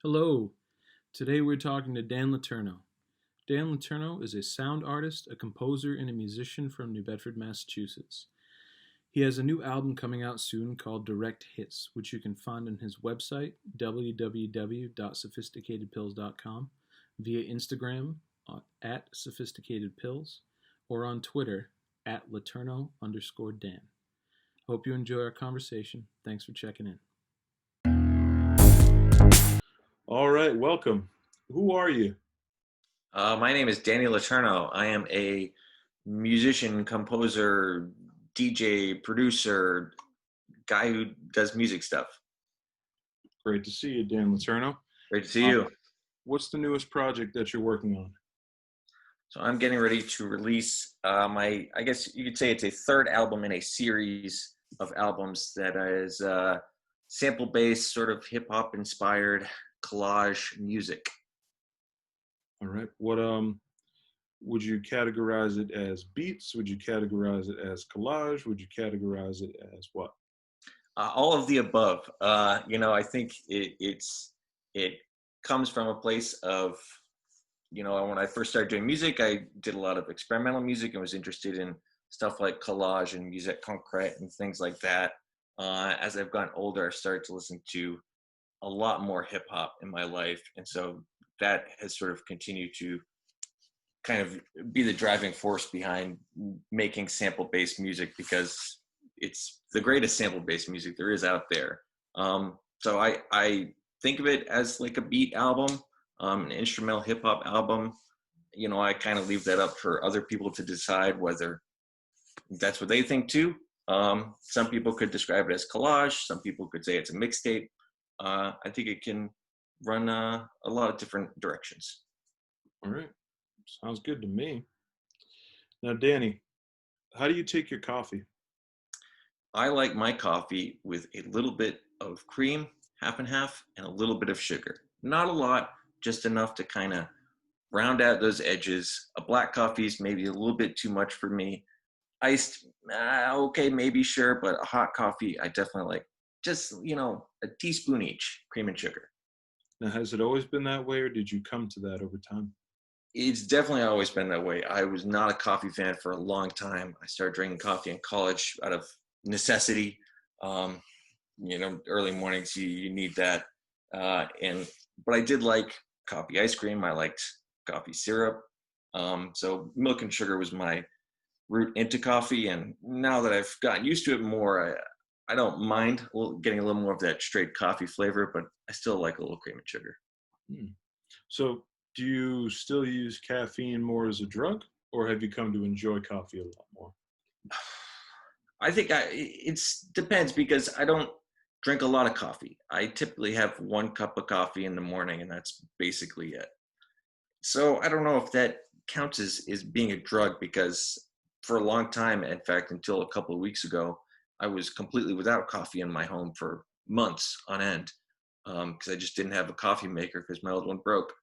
Hello. Today we're talking to Dan Letourneau. Dan Letourneau is a sound artist, a composer, and a musician from New Bedford, Massachusetts. He has a new album coming out soon called Direct Hits, which you can find on his website, www.sophisticatedpills.com, via Instagram at sophisticatedpills, or on Twitter at Letourneau_Dan. Hope you enjoy our conversation. Thanks for checking in. All right, welcome. Who are you? My name is Danny Letourneau. I am a musician, composer, DJ, producer, guy who does music stuff. Great to see you, Dan Letourneau. Great to see you. What's the newest project that you're working on? So I'm getting ready to release I guess you could say it's a third album in a series of albums that is sample-based, sort of hip-hop inspired collage music. All right. What would you categorize it as beats? Would you categorize it as collage? Would you categorize it as what? All of the above. I think it comes from a place of, when I first started doing music, I did a lot of experimental music and was interested in stuff like collage and musique concrète and things like that. As I've gotten older, I've started to listen to a lot more hip hop in my life, and so that has sort of continued to kind of be the driving force behind making sample-based music, because it's the greatest sample-based music there is out there. So I think of it as like a beat album, an instrumental hip-hop album. I kind of leave that up for other people to decide whether that's what they think too. Some people could describe it as collage. Some people could say it's a mixtape. I think it can run a lot of different directions. All right. Sounds good to me. Now, Danny, how do you take your coffee? I like my coffee with a little bit of cream, half and half, and a little bit of sugar. Not a lot, just enough to kind of round out those edges. A black coffee is maybe a little bit too much for me. Iced, okay, maybe sure, but a hot coffee, I definitely like. Just, a teaspoon each, cream and sugar. Now, has it always been that way, or did you come to that over time? It's definitely always been that way. I was not a coffee fan for a long time. I started drinking coffee in college out of necessity. Early mornings, you need that. But I did like coffee ice cream. I liked coffee syrup. So milk and sugar was my route into coffee. And now that I've gotten used to it more, I don't mind getting a little more of that straight coffee flavor, but I still like a little cream and sugar. So do you still use caffeine more as a drug, or have you come to enjoy coffee a lot more? I think it depends, because I don't drink a lot of coffee. I typically have 1 cup of coffee in the morning, and that's basically it. So I don't know if that counts as being a drug, because for a long time, in fact, until a couple of weeks ago, I was completely without coffee in my home for months on end, because I just didn't have a coffee maker because my old one broke.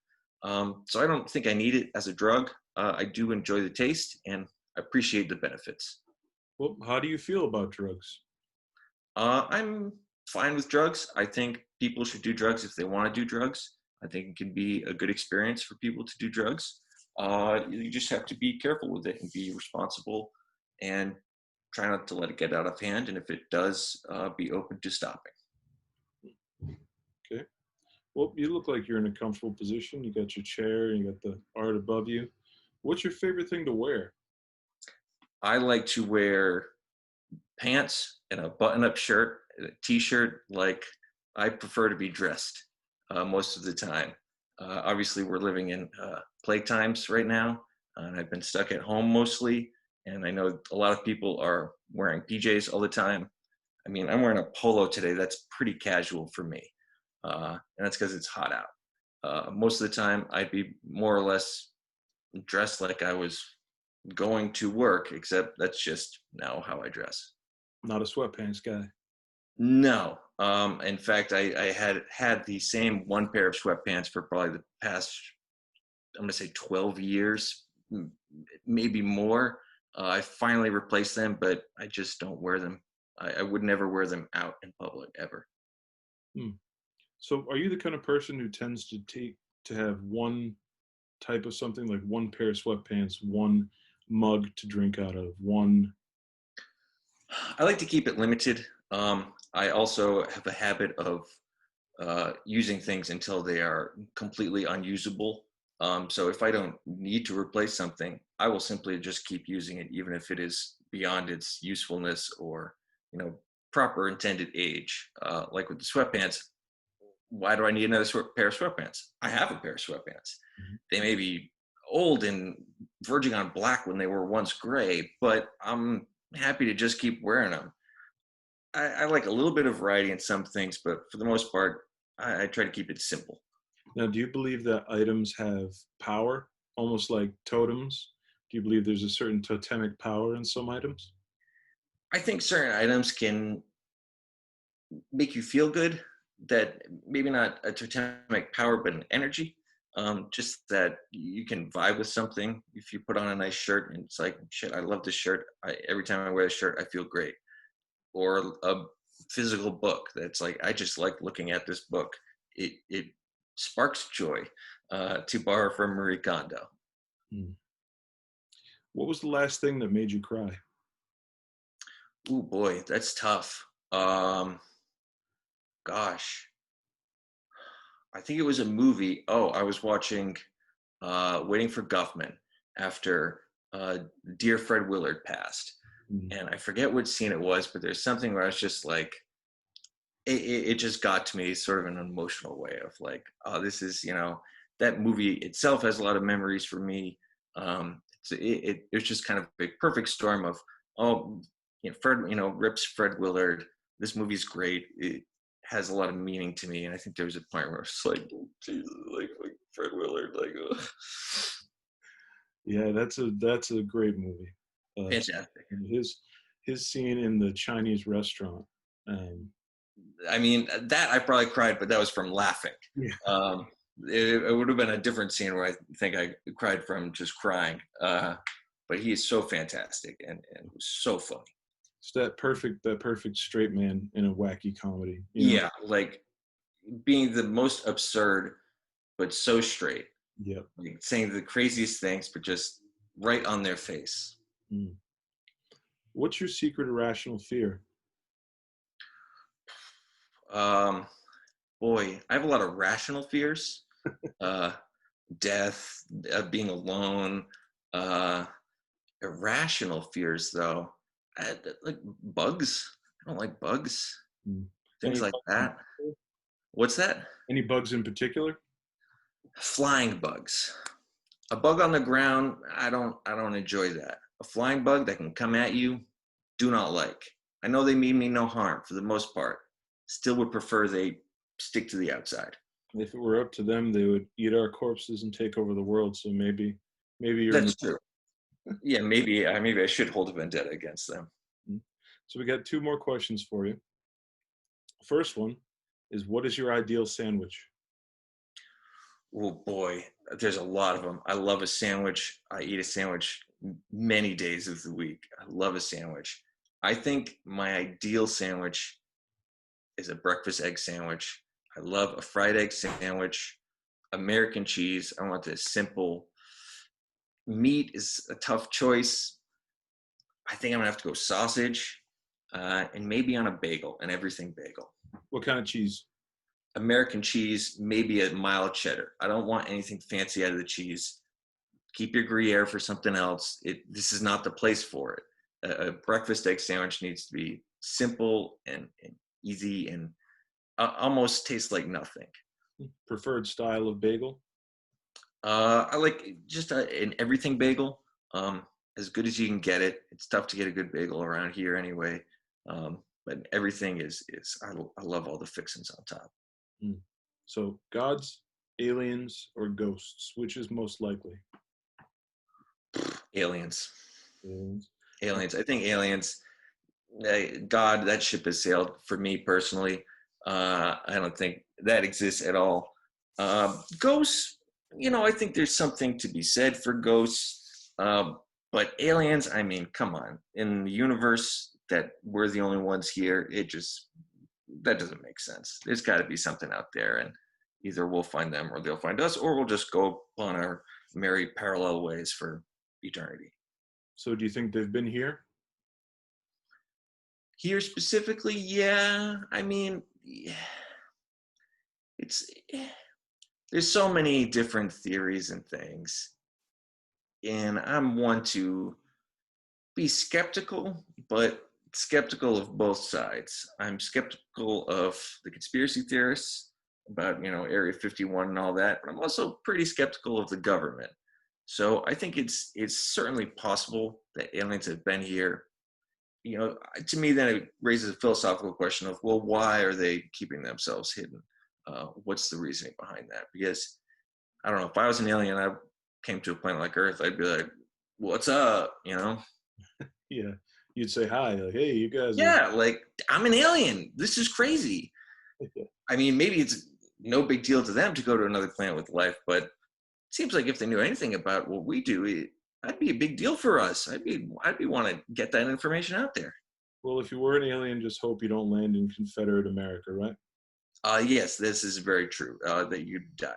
So I don't think I need it as a drug. I do enjoy the taste and appreciate the benefits. Well, how do you feel about drugs? I'm fine with drugs. I think people should do drugs if they want to do drugs. I think it can be a good experience for people to do drugs. You just have to be careful with it and be responsible and try not to let it get out of hand. And if it does, be open to stopping. Okay. Well, you look like you're in a comfortable position. You got your chair, you got the art above you. What's your favorite thing to wear? I like to wear pants and a button-up shirt, a t-shirt. Like, I prefer to be dressed most of the time. Obviously, we're living in plague times right now, and I've been stuck at home mostly. And I know a lot of people are wearing PJs all the time. I mean, I'm wearing a polo today. That's pretty casual for me. And that's because it's hot out. Most of the time, I'd be more or less dressed like I was going to work, except that's just now how I dress. Not a sweatpants guy. No. In fact, I had the same 1 pair of sweatpants for probably the past, I'm going to say 12 years, maybe more. I finally replaced them, but I just don't wear them. I would never wear them out in public ever. So, are you the kind of person who tends to have one type of something, like one pair of sweatpants, one mug to drink out of, one? I like to keep it limited. I also have a habit of using things until they are completely unusable. So if I don't need to replace something, I will simply just keep using it, even if it is beyond its usefulness or, you know, proper intended age. Like with the sweatpants, why do I need another pair of sweatpants? I have a pair of sweatpants. Mhm. They may be old and verging on black when they were once gray, but I'm happy to just keep wearing them. I like a little bit of variety in some things, but for the most part, I try to keep it simple. Now, do you believe that items have power, almost like totems? Do you believe there's a certain totemic power in some items? I think certain items can make you feel good, that maybe not a totemic power, but an energy. Just that you can vibe with something. If you put on a nice shirt and it's like, shit, I love this shirt. Every time I wear a shirt, I feel great. Or a physical book that's like, I just like looking at this book. It sparks joy, to borrow from Marie Kondo. Hmm. What was the last thing that made you cry? Oh boy, that's tough. Um, Gosh, I think it was a movie. Oh, I was watching Waiting for Guffman after uh, dear Fred Willard passed. Hmm. And I forget what scene it was, but there's something where I was just like, it just got to me sort of in an emotional way of like, oh, this is, that movie itself has a lot of memories for me. It was just kind of a perfect storm of, oh, Fred, rips Fred Willard. This movie's great. It has a lot of meaning to me. And I think there was a point where it's like, oh, Jesus, like Fred Willard, like, Yeah, that's a great movie. Uh, fantastic. his scene in the Chinese restaurant. Um, I mean, that I probably cried, but that was from laughing. yeah, Um, it would have been a different scene where I think I cried from just crying. But he is so fantastic and was so funny. it's that perfect straight man in a wacky comedy. Yeah, like being the most absurd, but so straight, Yep. like saying the craziest things, but just right on their face. Mm. What's your secret irrational fear? Um, Boy, I have a lot of rational fears. Uh, Death, being alone, uh, irrational fears though, like bugs. I don't like bugs, Mm. things Any like bugs in that. particular? What's that? Any bugs in particular? Flying bugs. A bug on the ground, I don't enjoy that. A flying bug that can come at you, do not like. I know they mean me no harm for the most part. Still would prefer they stick to the outside. If it were up to them, they would eat our corpses and take over the world. So maybe you're in the. That's true. Yeah, maybe I should hold a vendetta against them. Mm. So we got two more questions for you. First one is, what is your ideal sandwich? Oh boy, there's a lot of them. I love a sandwich. I eat a sandwich many days of the week. I love a sandwich. I think my ideal sandwich is a breakfast egg sandwich. I love a fried egg sandwich, American cheese. I want this simple. Meat is a tough choice. I think I'm gonna have to go sausage, and maybe on a bagel, an everything bagel. What kind of cheese? American cheese, maybe a mild cheddar. I don't want anything fancy out of the cheese. Keep your Gruyere for something else. This is not the place for it. A breakfast egg sandwich needs to be simple and easy and almost tastes like nothing. Preferred style of bagel? I like just an everything bagel, as good as you can get it. It's tough to get a good bagel around here anyway. But everything is I love all the fixings on top. Mm. So gods, aliens, or ghosts? Which is most likely? Aliens. Aliens. Aliens. I think aliens. God, that ship has sailed for me personally. I don't think that exists at all. Ghosts, I think there's something to be said for ghosts. But aliens, I mean, come on. In the universe that we're the only ones here, it just that doesn't make sense. There's got to be something out there, and either we'll find them or they'll find us, or we'll just go on our merry parallel ways for eternity. So do you think they've been here? Here specifically, yeah. I mean, yeah, it's there's so many different theories and things, and I'm one to be skeptical, but skeptical of both sides. I'm skeptical of the conspiracy theorists about, Area 51 and all that, but I'm also pretty skeptical of the government. So I think it's certainly possible that aliens have been here. To me, then it raises a philosophical question of, well, why are they keeping themselves hidden? What's the reasoning behind that? Because I don't know, if I was an alien, I came to a planet like Earth, I'd be like, what's up? Yeah. You'd say hi, like, hey, you guys Yeah, like, I'm an alien. This is crazy. I mean, maybe it's no big deal to them to go to another planet with life, but it seems like if they knew anything about what we do, that'd be a big deal for us. I'd be want to get that information out there. Well, if you were an alien, just hope you don't land in Confederate America, right? Yes, this is very true. That you'd die.